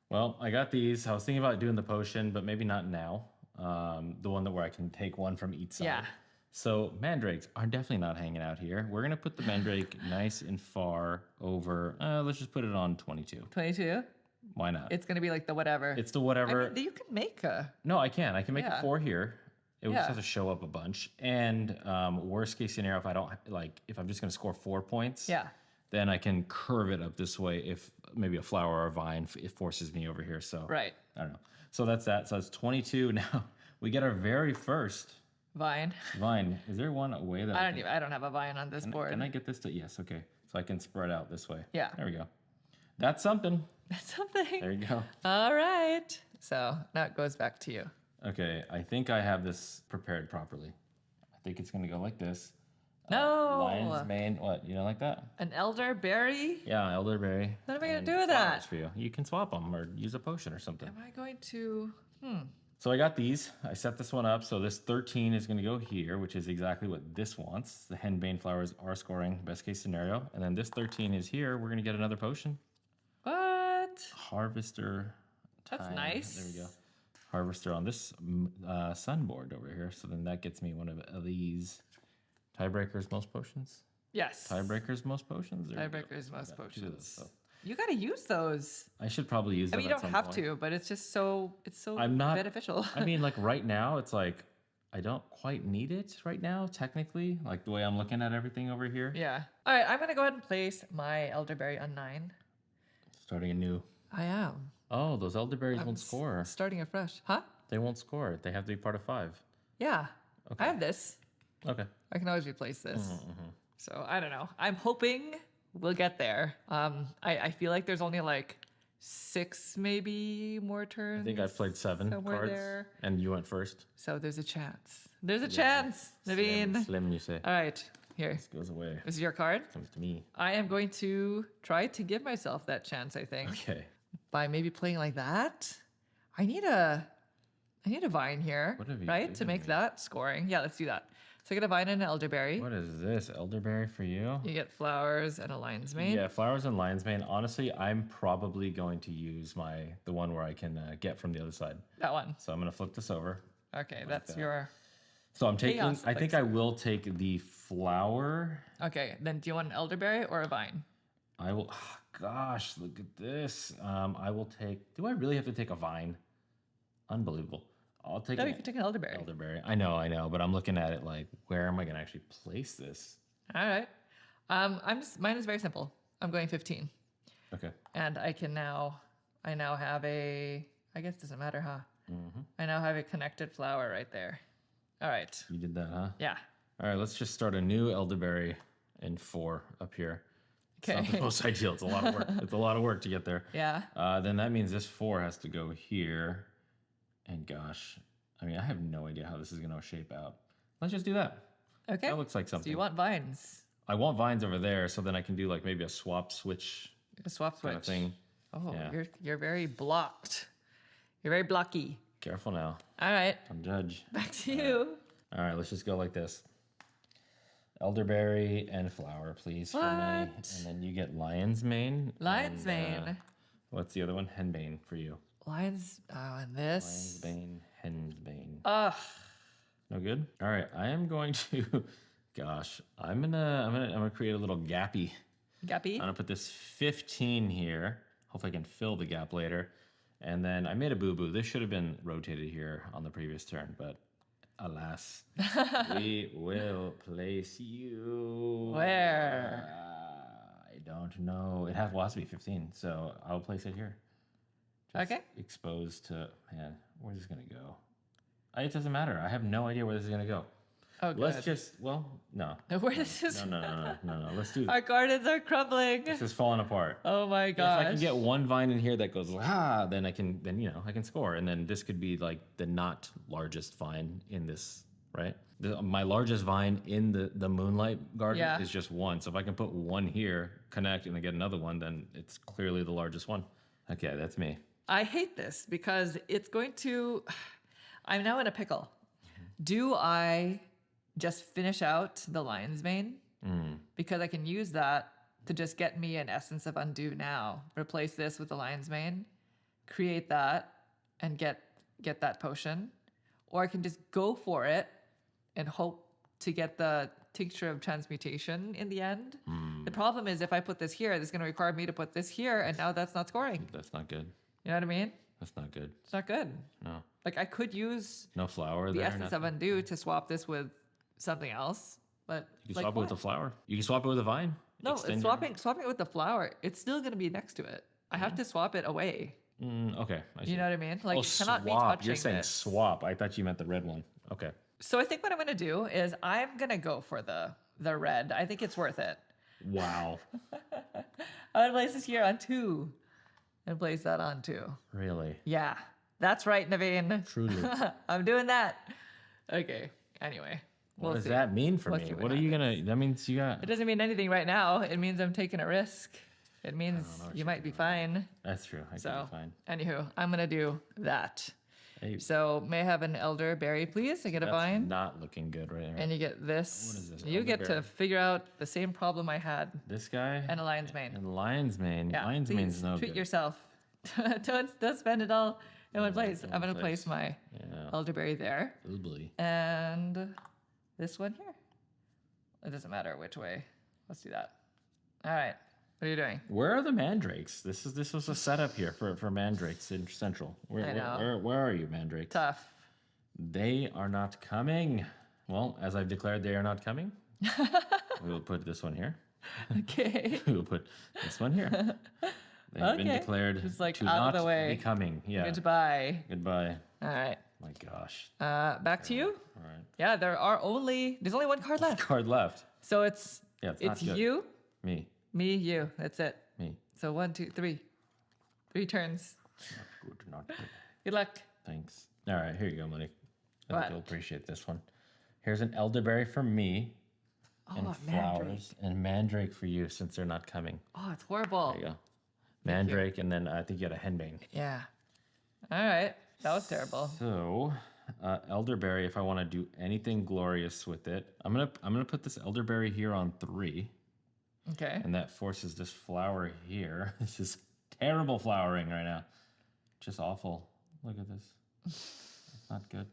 Well, I got these. I was thinking about doing the potion, but maybe not now. The one where I can take one from each side. Yeah. So mandrakes are definitely not hanging out here. We're gonna put the mandrake nice and far over. Let's just put it on 22. 22. Why not? It's going to be like the whatever. It's the I whatever. mean, you can make a. No, I can. I can make Yeah. it 4 here. It would just Yeah. have to show up a bunch. And worst case scenario, if I don't if I'm just gonna score 4 points. Yeah. Then I can curve it up this way if maybe a flower or a vine it forces me over here. So Right. I don't know. So that's that. So it's 22. Now we get our very first Vine. vine. Is there one way that I don't have a vine on this board. Can I get this to? Yes. Okay. So I can spread out this way. Yeah. There we go. That's something. That's something. There you go. All right. So now it goes back to you. Okay. I think I have this prepared properly. I think it's gonna go like this. No. Lion's mane. What? You don't like that? An elderberry? Yeah, elderberry. What am I gonna and do with flowers that? For you? You can swap them or use a potion or something. Am I going to? So I got these. I set this one up. So this 13 is going to go here, which is exactly what this wants. The henbane flowers are scoring, best case scenario. And then this 13 is here. We're going to get another potion. What? Harvester. That's time. nice. There we go. Harvester on this sun board over here. So then that gets me one of these. Tiebreakers, most potions. Yes. Tiebreakers, most potions. There we go. Tiebreakers, most Got two of those, potions. so. You got to use those. I should probably use I them mean, you at don't some have point. to, but it's just so I'm not beneficial. I mean, like right now, it's like I don't quite need it right now, technically. Like the way I'm looking at everything over here. Yeah. All right. I'm gonna go ahead and place my elderberry on 9. Starting a new. I am. Oh, those elderberries won't score. Starting afresh. Huh? They won't score. They have to be part of 5. Yeah. Okay. I have this. Okay. I can always replace this. So I don't know. I'm hoping we'll get there. I feel like there's only like 6 maybe more turns. I think I've played 7 somewhere cards, there. and you went first. So there's a chance. There's a chance. Naveen. Slim, you say. All right. Here. This goes away. This is your card. Comes to me. I am going to try to give myself that chance, I think, Okay. by maybe playing like that. I need a vine here, What have you right? To given make me? that scoring. Yeah, let's do that. So I get a vine and an elderberry. What is this? Elderberry for you? You get flowers and a lion's mane. Yeah, flowers and lion's mane. Honestly, I'm probably going to use the one where I can get from the other side. That one. So I'm gonna flip this over. Okay, that's that. your. So I'm taking. Chaos I think I will take the flower. Okay, then do you want an elderberry or a vine? I will. Gosh, look at this. I will take. Do I really have to take a vine? Unbelievable. I'll take No, an you can take an elderberry. elderberry. I know, but I'm looking at it like, where am I gonna actually place this? All right. Mine is very simple. I'm going 15, Okay. and I now have a. I guess it doesn't matter, huh? I now have a connected flower right there. All right. You did that, huh? Yeah. All right. Let's just start a new elderberry in 4 up here. It's not the Okay. most ideal. It's a lot of work. It's a lot of work to get there. Yeah. Then that means this 4 has to go here. And gosh, I mean, I have no idea how this is going to shape out. Let's just do that. Okay. That looks like So something. you want vines? I want vines over there, so then I can do like maybe a swap switch A swap switch. kind of thing. Oh, Yeah. you're very blocked. You're very blocky. Careful now. All right, I'm judge. back to you. All right, let's just go like this. Elderberry and flower, please, for me. And What? then you get lion's mane. Lion's and, mane. What's the other one? Henbane for you. Lion's. Oh, and Lion's this. bane, hen's bane. Ugh. No good. All right, I am going to. Gosh, I'm gonna create a little gappy. Gappy. I'm gonna put this 15 here. Hopefully, I can fill the gap later. And then I made a boo boo. This should have been rotated here on the previous turn, but alas, we will place you. Where? I don't know. It has to be 15, so I'll place it here. Just Okay. Exposed to, man, where's this gonna go? It doesn't matter. I have no idea where this is gonna go. Oh, good. Let's just, well, no. Where this is. No. Let's do Our gardens are crumbling. this. Is falling apart. Oh my If I gosh. can get one vine in here that goes then I can score, and then this could be like the not largest vine in this, right? My largest vine in the moonlight garden Yeah. is just one. So if I can put one here, connect, and then get another one, then it's clearly the largest one. Okay, that's me. I hate this because it's going to. I'm now in a pickle. Do I just finish out the lion's mane? Because I can use that to just get me an essence of undo now. Replace this with the lion's mane, create that, and get that potion. Or I can just go for it and hope to get the tincture of transmutation in the end. The problem is if I put this here, it's going to require me to put this here, and now that's not scoring. That's not good. You know what I mean? That's not good. It's not good. No. Like I could use No flower the there. essence of undo to swap this with something else, but You can like, swap it with what? the flower. You can swap it with a vine. No, Extend it's your- swapping it with the flower. It's still going to be next to it. I have to swap it away. Okay. I see. You know what I mean? Like Oh, it cannot be swap. touching You're saying this. swap. I thought you meant the red one. Okay. So I think what I'm going to do is I'm going to go for the red. I think it's worth it. Wow. I'm going to place this here on 2 and place that on 2. Really? Yeah, that's right, Naveen. Truly. I'm doing that. Okay. Anyway, What we'll does see. that mean for We'll me? see What are you gonna? That means you got. It doesn't mean anything right now. It means I'm taking a risk. It means what you might be fine. That's true. I So, can be fine. anywho, I'm gonna do that. Hey, So, may I have an elderberry, please? I get a that's vine, not looking good right here. and you get this. What is this, You get to elderberry? figure out the same problem I had, This guy and a lion's mane. and lion's mane. Yeah, Lion's please mane's no treat good. yourself. don't spend it all in one place. in I'm one gonna place my Yeah. elderberry there, Oobly. and this one here. It doesn't matter which way. Let's do that. All right. What are you doing? Where are the mandrakes? This was a setup here for mandrakes in Central. I know. Where are you, mandrakes? Tough. They are not coming. Well, as I've declared, they are not coming. We will put this one here. Okay. We will put this one here. They have been Okay. declared Just, like, to out not of the way. be coming. Yeah. Goodbye. Goodbye. All right. My gosh. Back to you. All right. Yeah, there's only one card left. Card left. So it's Yeah, it's not good. you, Me. me, you. That's it. Me. So 1, 2, 3. 3 turns. Not good. Not good. Good luck. Thanks. All right, here you go, Monique. I What? think you'll appreciate this one. Here's an elderberry for me, and Oh, flowers, and mandrake for you since they're not coming. Oh, it's horrible. There you go. Mandrake, and then I think you had a henbane. Yeah. All right. That was terrible. So, elderberry. If I want to do anything glorious with it, I'm gonna put this elderberry here on 3, Okay. and that forces this flower here. This is terrible flowering right now. Just awful. Look at this. It's not good.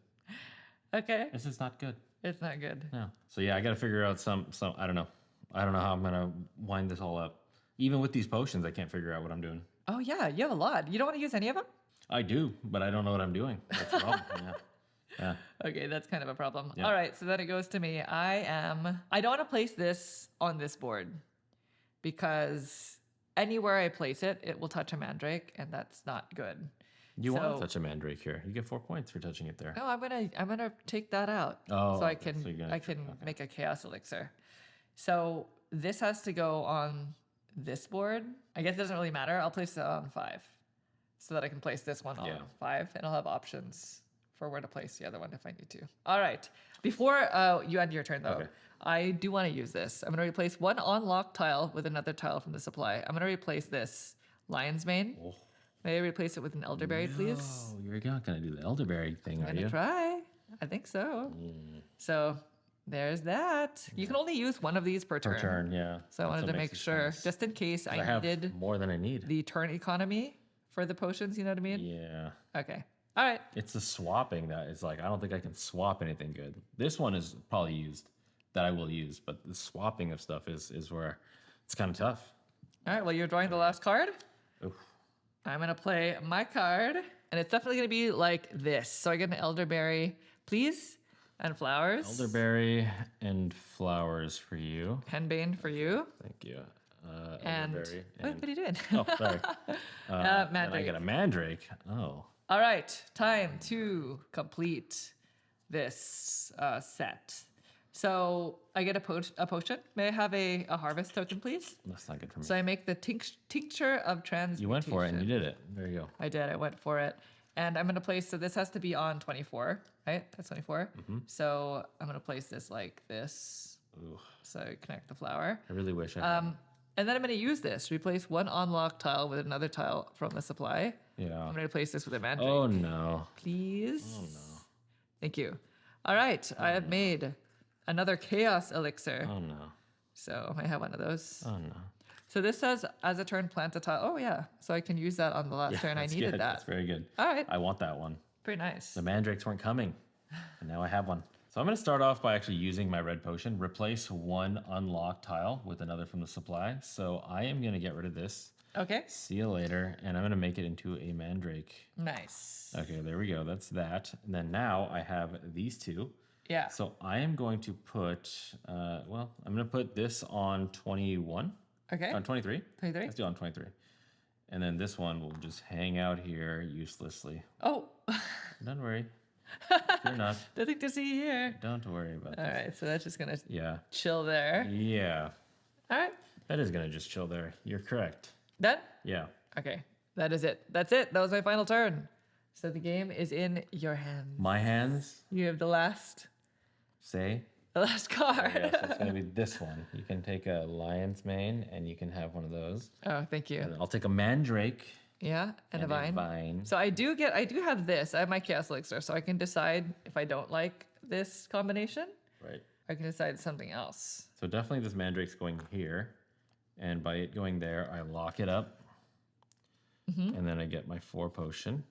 Okay. This is not good. It's not good. No. So yeah, I got to figure out some. I don't know. I don't know how I'm gonna wind this all up. Even with these potions, I can't figure out what I'm doing. Oh, yeah. You have a lot. You don't want to use any of them? I do, but I don't know what I'm doing. That's the problem. Yeah. Yeah. Okay, that's kind of a problem. Yeah. All right, so then it goes to me. I don't want to place this on this board because anywhere I place it, it will touch a mandrake, and that's not good. You want So- to touch a mandrake here? You get 4 points for touching it there. No, I'm gonna take that out. Oh, so I okay, can so you're gonna- I can okay. make a chaos elixir. So this has to go on this board. I guess it doesn't really matter. I'll place it on 5, so that I can place this one on Yeah. 5, and I'll have options for where to place the other one if I need to. All right. Before you end your turn though, Okay. I do want to use this. I'm gonna replace one unlocked tile with another tile from the supply. I'm gonna replace this lion's mane Oh. May I replace it with an elderberry, please? Oh, you're not gonna do the elderberry thing, I'm are gonna you? try. I think so. So there's that. You can only use one of these per turn. Per turn, yeah. So I That's wanted what to makes make this sure, nice. just in case I have needed more than I need. the turn economy for the potions. You know what I mean? Yeah. Okay. All right. It's the swapping that is like, I don't think I can swap anything good. This one is probably used, that I will use, but the swapping of stuff is where it's kind of tough. All right. Well, you're drawing the last card. Oof. I'm gonna play my card, and it's definitely gonna be like this. So I get an elderberry, please, and flowers. Elderberry and flowers for you. Henbane for you. Thank you. And Elderberry what are you doing? Oh, sorry. And I Mandrake. get a mandrake. Oh. All right, time to complete this set. So I get a potion. May I have a harvest token, please? That's not good for me. So I make the tincture of transmutation. You went for it and you did it. There you go. I did. I went for it. And I'm going to place, so this has to be on 24, right? That's 24. So I'm going to place this like this. Ooh, So I connect the flower. I really wish I had. And then I'm going to use this. Replace one unlocked tile with another tile from the supply. Yeah. I'm going to replace this with a mandrake. Oh, no. Please. Oh, no. Thank you. All right. I have made another chaos elixir. Oh, no. So I have one of those. Oh, no. So this says, as a turn, plant a tile. Oh, yeah. So I can use that on the last turn. I That's needed good. that. That's very good. All right. I want that one. Pretty nice. The mandrakes weren't coming, and now I have one. So I'm going to start off by actually using my red potion, replace one unlocked tile with another from the supply. So I am going to get rid of this. Okay. See you later. And I'm going to make it into a mandrake. Nice. Okay, there we go. That's that. And then now I have these two. Yeah. So I am going to put, I'm going to put this on 21. Okay. On 23. 23. Let's do it on 23. And then this one will just hang out here uselessly. Oh. Don't worry. You're not. Nothing to see here. Don't worry about All this. right. So that's just going to Yeah. chill there. Yeah. All right. That is going to just chill there. You're correct. Done? Yeah. Okay. That is it. That's it. That was my final turn. So the game is in your hands. My hands You have the last say. card. Yes, it's going to be this one. You can take a lion's mane and you can have one of those. Oh, thank you. And then I'll take a mandrake Yeah, and a vine. vine. So I do have this. I have my chaos elixir, so I can decide if I don't like this combination, Right. I can decide something else. So definitely this mandrake's going here. And by it going there, I lock it up. And then I get my 4 potion.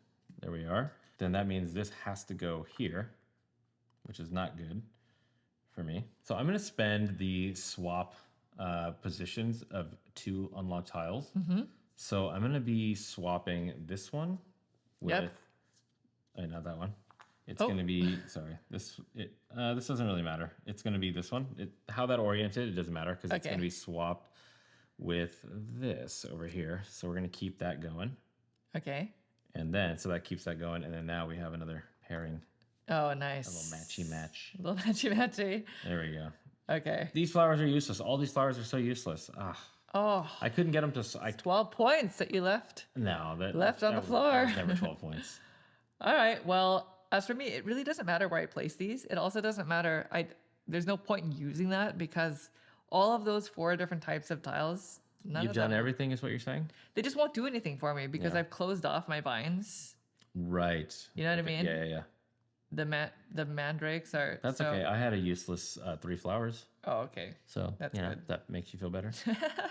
There we are. Then that means this has to go here, which is not good for me. So I'm going to spend the swap positions of 2 unlocked tiles. So I'm going to be swapping this one with, not that one. It's going to be, sorry, this doesn't really matter. It's going to be this one. How that oriented, it doesn't matter because it's going to be swapped with this over here. So we're going to keep that going. Okay. And then, so that keeps that going. And then now we have another pairing. Oh, nice. A little matchy match. A little matchy. There we go. Okay. These flowers are useless. All these flowers are so useless. Oh, I couldn't get them to. 12 points that you left. No, that Left on the that floor. was never 12 points. All right. Well, as for me, it really doesn't matter where I place these. It also doesn't matter. There's no point in using that because all of those 4 different types of tiles, none You've of done them, everything, is what you're saying? they just won't do anything for me because Yeah. I've closed off my vines. Right. You know what I mean? Yeah. The mandrakes are. That's so, okay. I had a useless 3 flowers. Oh, okay. So That's yeah, good. that makes you feel better.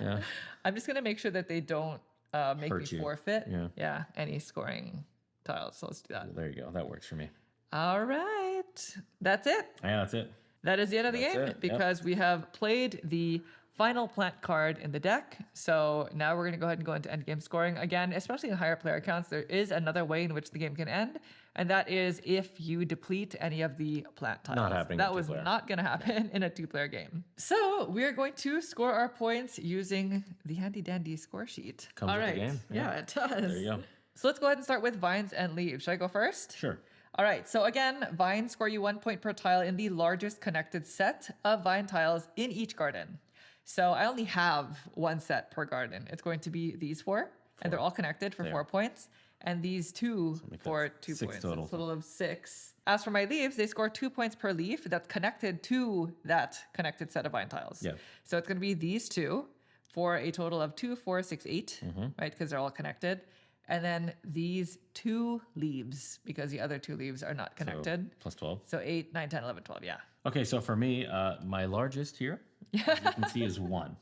Yeah. I'm just gonna make sure that they don't make me Hurt you. forfeit. Yeah. Any scoring tiles. So let's do that. There you go. That works for me. All right. That's it. Yeah, that's it. That is the end of the That's game it, yep. because we have played the final plant card in the deck. So now we're going to go ahead and go into end game scoring. Again, especially in higher player counts, there is another way in which the game can end. And that is if you deplete any of the plant tiles. Not happening That in was two-player. not going to happen in a 2-player game. So we're going to score our points using the handy dandy score sheet. Comes All with the right. game. Yeah, Yeah. it does. There you go. So let's go ahead and start with vines and leaves. Should I go first? Sure. All right, so again, vines score you 1 point per tile in the largest connected set of vine tiles in each garden. So I only have 1 set per garden. It's going to be these 4, and they're all connected for 4 points, and these 2 make for that 2 6 points. total. A total of 6. As for my leaves, they score 2 points per leaf that's connected to that connected set of vine tiles. Yeah. So it's going to be these 2 for a total of 2, 4, 6, 8, right? Because they're all connected. and then these 2 leaves because the other 2 leaves are not connected. So plus 12. So 8, 9, 10, 11, 12. Yeah. Okay, so for me, my largest here, as you can see, is 1.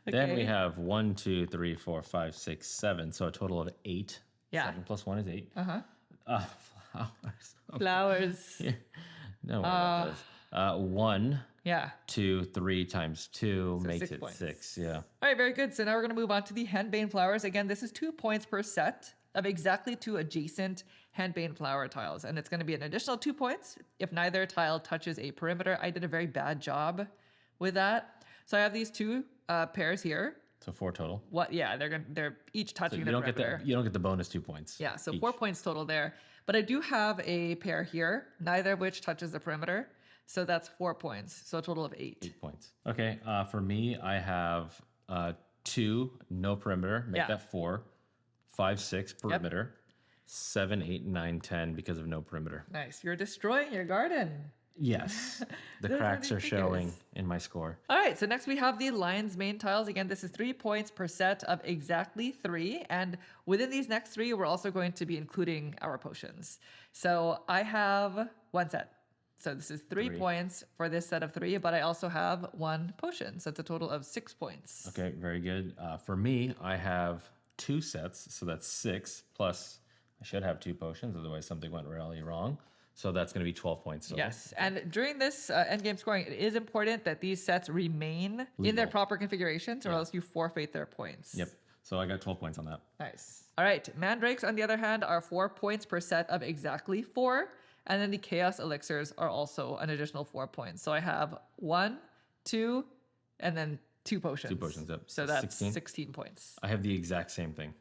Then we Okay. have 1, 2, 3, 4, 5, 6, 7. So a total of 8. Yeah. 7 plus 1 is 8. Uh-huh. Flowers. Flowers. No, about those. 1, Yeah. 2, 3 times 2 So makes 6 it points. 6. Yeah. All right, very good. So now we're going to move on to the handbane flowers. Again, this is 2 points per set of exactly 2 adjacent handbane flower tiles. And it's going to be an additional 2 points if neither tile touches a perimeter. I did a very bad job with that. So I have these 2 pairs here. So 4 total. What? Yeah, they're each So touching you the don't perimeter. get the you don't get the bonus 2 points. Yeah, so each. 4 points total there. But I do have a pair here, neither of which touches the perimeter. So that's 4 points. So a total of 8. 8 points. Okay, for me, I have 2, no perimeter, make Yeah. that 4. 5, 6, perimeter. 7, 8, 9, 10 because of no perimeter. Nice. You're destroying your garden. Yes, the Those are cracks are showing ridiculous. in my score. All right, so next we have the lion's mane tiles. Again, this is 3 points per set of exactly 3. And within these next 3, we're also going to be including our potions. So I have 1 set. So this is 3 3. points for this set of 3, but I also have 1 potion. So it's a total of 6 points. Okay, very good. For me, I have 2 sets, so that's 6, plus I should have 2 potions, otherwise something went really wrong. So that's going to be 12 points. Total. Yes, and during this endgame scoring, it is important that these sets remain in their Legal. proper configurations, or else you forfeit their points. Yep. So I got 12 points on that. Nice. All right, mandrakes, on the other hand, are 4 points per set of exactly 4. And then the chaos elixirs are also an additional 4 points. So I have 1, 2, and then 2 potions. 2 potions, yep. So So that's 16. 16 points. I have the exact same thing.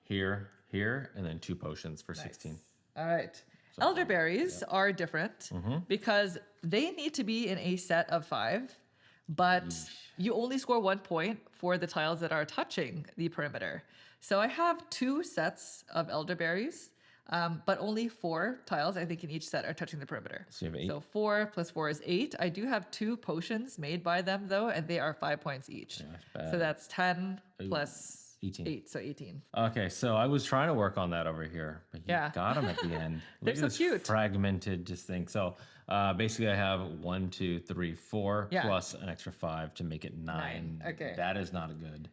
Here, and then 2 potions for 16. All right. Elderberries are different because they need to be in a set of 5, but you only score 1 point for the tiles that are touching the perimeter. So I have 2 sets of elderberries, but only 4 tiles, I think, in each set are touching the perimeter. So you have 8. So 4 plus 4 is 8. I do have 2 potions made by them, though, and they are 5 points each. that's bad. So that's 10 plus 18. 8, so 18. Okay, so I was trying to work on that over here, but you Yeah. got them at the end. They're Look so at this cute. fragmented just thing. So basically, I have 1, 2, 3, 4 Yeah. plus an extra 5 to make it 9. 9, okay. That is not good.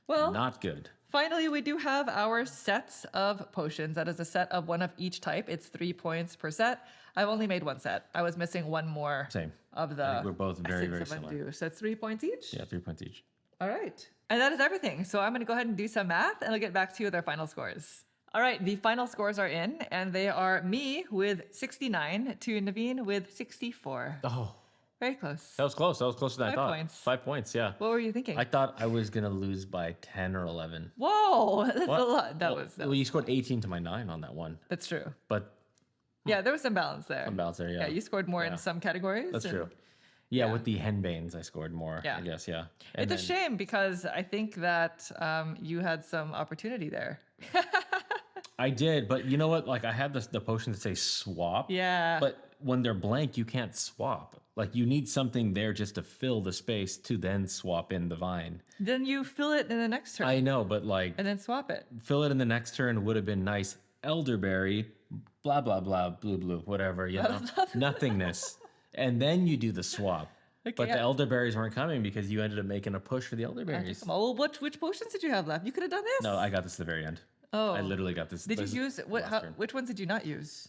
Well, Not good. finally, we do have our sets of potions. That is a set of 1 of each type. It's 3 points per set. I've only made 1 set. I was missing 1 more Same. of the I think we're both very, Essence very of similar. Undo. So it's 3 points each? Yeah, 3 points each. All right. And that is everything. So I'm going to go ahead and do some math, and I'll get back to you with our final scores. All right, the final scores are in, and they are me with 69 to Naveen with 64. Oh, Very close. that was close. That was closer than 5 I thought. points. 5 points, yeah. What were you thinking? I thought I was going to lose by 10 or 11. Whoa, that's What? a lot. Well, you scored 18 to my 9 on that one. That's true. But Yeah, there was some balance there. some balance there, yeah. Yeah, you scored more Yeah. in some categories. That's and true. Yeah, yeah. with the henbanes, I scored more, Yeah. I guess, yeah. And It's a then- shame because I think that you had some opportunity there. I did, but you know what? Like, I had the potion that say swap. Yeah. But when they're blank, you can't swap. Like, you need something there just to fill the space to then swap in the vine. Then you fill it in the next turn I know, but like, and then swap it. fill it in the next turn would have been nice. Elderberry, blah, blah, blah, blue, whatever, you know, nothingness. And then you do the swap. Okay, But yeah. the elderberries weren't coming because you ended up making a push for the elderberries. Oh, which potions did you have left? You could have done this. No, I got this at the very end. Oh. I literally got this. Did this you use what? last turn. Which ones did you not use?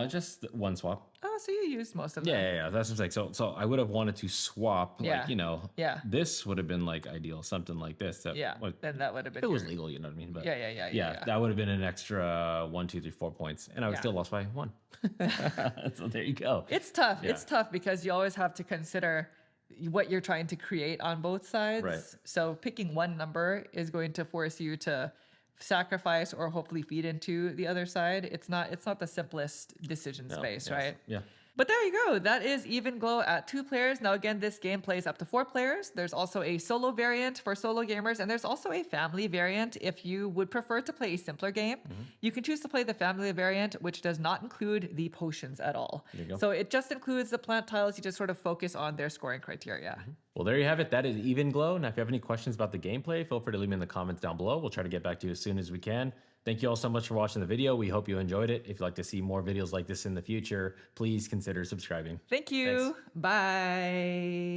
Just one swap. Oh, so you used most of them. Yeah. That's what I'm saying. So I would have wanted to swap, Yeah. like, you know, Yeah. this would have been like ideal, something like this. That, Yeah. like, Then that would have been. if it was your- legal, you know what I mean? But Yeah. that would have been an extra 1, 2, 3, 4 points, and I would Yeah. still lost by 1. So there you go. It's tough. Yeah. It's tough because you always have to consider what you're trying to create on both sides. Right. So picking one number is going to force you to sacrifice or hopefully feed into the other side. It's not the simplest decision No, space, yes. right? Yeah. But there you go. That is Evenglow at 2 players. Now, again, this game plays up to 4 players. There's also a solo variant for solo gamers, and there's also a family variant if you would prefer to play a simpler game. You can choose to play the family variant, which does not include the potions at all. There you go. So it just includes the plant tiles. You just sort of focus on their scoring criteria. Well, there you have it. That is Evenglow. Now, if you have any questions about the gameplay, feel free to leave them in the comments down below. We'll try to get back to you as soon as we can. Thank you all so much for watching the video. We hope you enjoyed it. If you'd like to see more videos like this in the future, please consider subscribing. Thank you. Thanks. Bye.